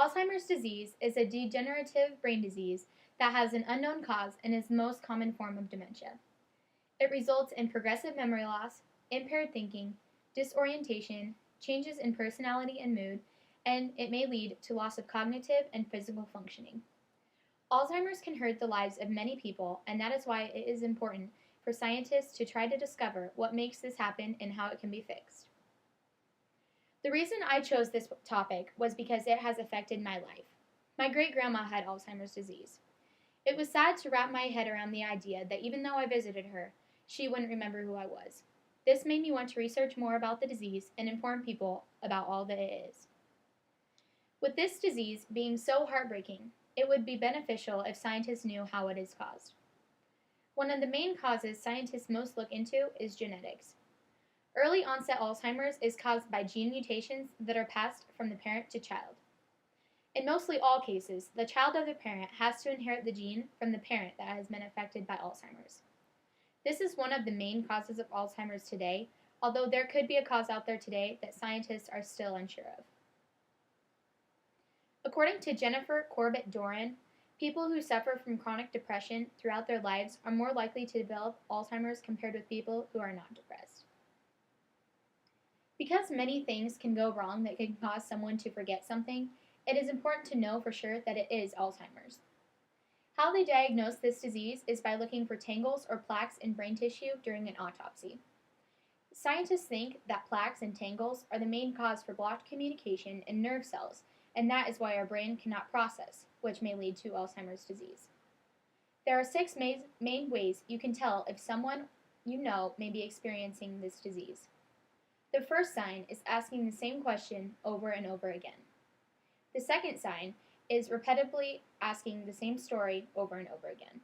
Alzheimer's disease is a degenerative brain disease that has an unknown cause and is the most common form of dementia. It results in progressive memory loss, impaired thinking, disorientation, changes in personality and mood, and it may lead to loss of cognitive and physical functioning. Alzheimer's can hurt the lives of many people, and that is why it is important for scientists to try to discover what makes this happen and how it can be fixed. The reason I chose this topic was because it has affected my life. My great-grandma had Alzheimer's disease. It was sad to wrap my head around the idea that even though I visited her, she wouldn't remember who I was. This made me want to research more about the disease and inform people about all that it is. With this disease being so heartbreaking, it would be beneficial if scientists knew how it is caused. One of the main causes scientists most look into is genetics. Early onset Alzheimer's is caused by gene mutations that are passed from the parent to child. In mostly all cases, the child of the parent has to inherit the gene from the parent that has been affected by Alzheimer's. This is one of the main causes of Alzheimer's today, although there could be a cause out there today that scientists are still unsure of. According to Jennifer Corbett-Doran, people who suffer from chronic depression throughout their lives are more likely to develop Alzheimer's compared with people who are not depressed. Because many things can go wrong that can cause someone to forget something, it is important to know for sure that it is Alzheimer's. How they diagnose this disease is by looking for tangles or plaques in brain tissue during an autopsy. Scientists think that plaques and tangles are the main cause for blocked communication in nerve cells, and that is why our brain cannot process, which may lead to Alzheimer's disease. There are 6 main ways you can tell if someone you know may be experiencing this disease. The first sign is asking the same question over and over again. The second sign is repetitively asking the same story over and over again.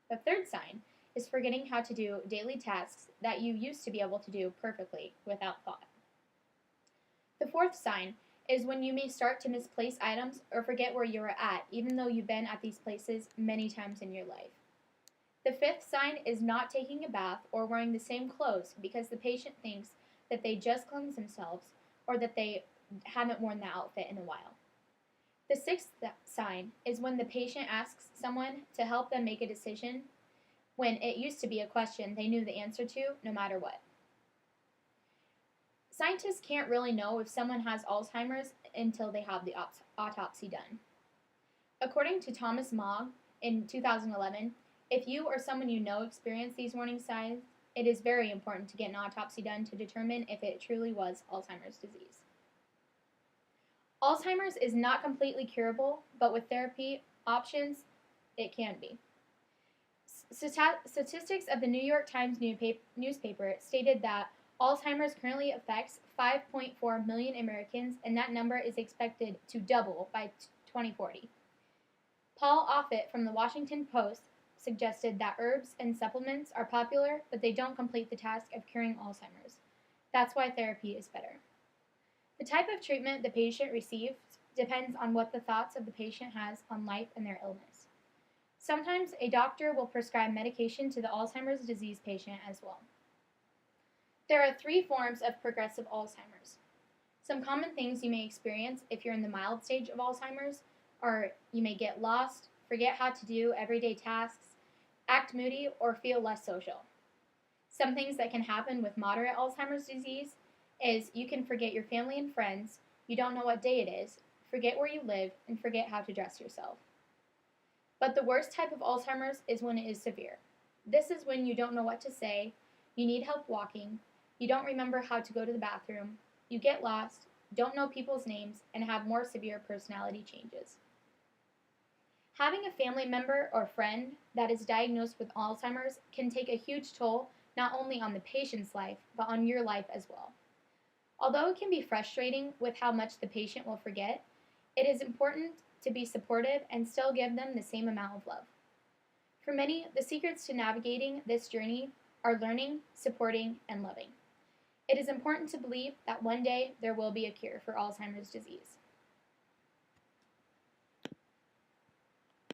The third sign is forgetting how to do daily tasks that you used to be able to do perfectly without thought. The fourth sign is when you may start to misplace items or forget where you were at, even though you've been at these places many times in your life. The fifth sign is not taking a bath or wearing the same clothes because the patient thinks that they just cleansed themselves or that they haven't worn the outfit in a while. The sixth sign is when the patient asks someone to help them make a decision when it used to be a question they knew the answer to no matter what. Scientists can't really know if someone has Alzheimer's until they have the autopsy done. According to Thomas Mogg in 2011, if you or someone you know experience these warning signs, it is very important to get an autopsy done to determine if it truly was Alzheimer's disease. Alzheimer's is not completely curable, but with therapy options, it can be. Statistics of the New York Times newspaper stated that Alzheimer's currently affects 5.4 million Americans, and that number is expected to double by 2040. Paul Offit from the Washington Post suggested that herbs and supplements are popular, but they don't complete the task of curing Alzheimer's. That's why therapy is better. The type of treatment the patient receives depends on what the thoughts of the patient has on life and their illness. Sometimes a doctor will prescribe medication to the Alzheimer's disease patient as well. There are 3 forms of progressive Alzheimer's. Some common things you may experience if you're in the mild stage of Alzheimer's are you may get lost, forget how to do everyday tasks, act moody, or feel less social. Some things that can happen with moderate Alzheimer's disease is you can forget your family and friends, you don't know what day it is, forget where you live, and forget how to dress yourself. But the worst type of Alzheimer's is when it is severe. This is when you don't know what to say, you need help walking, you don't remember how to go to the bathroom, you get lost, don't know people's names, and have more severe personality changes. Having a family member or friend that is diagnosed with Alzheimer's can take a huge toll not only on the patient's life, but on your life as well. Although it can be frustrating with how much the patient will forget, it is important to be supportive and still give them the same amount of love. For many, the secrets to navigating this journey are learning, supporting, and loving. It is important to believe that one day there will be a cure for Alzheimer's disease.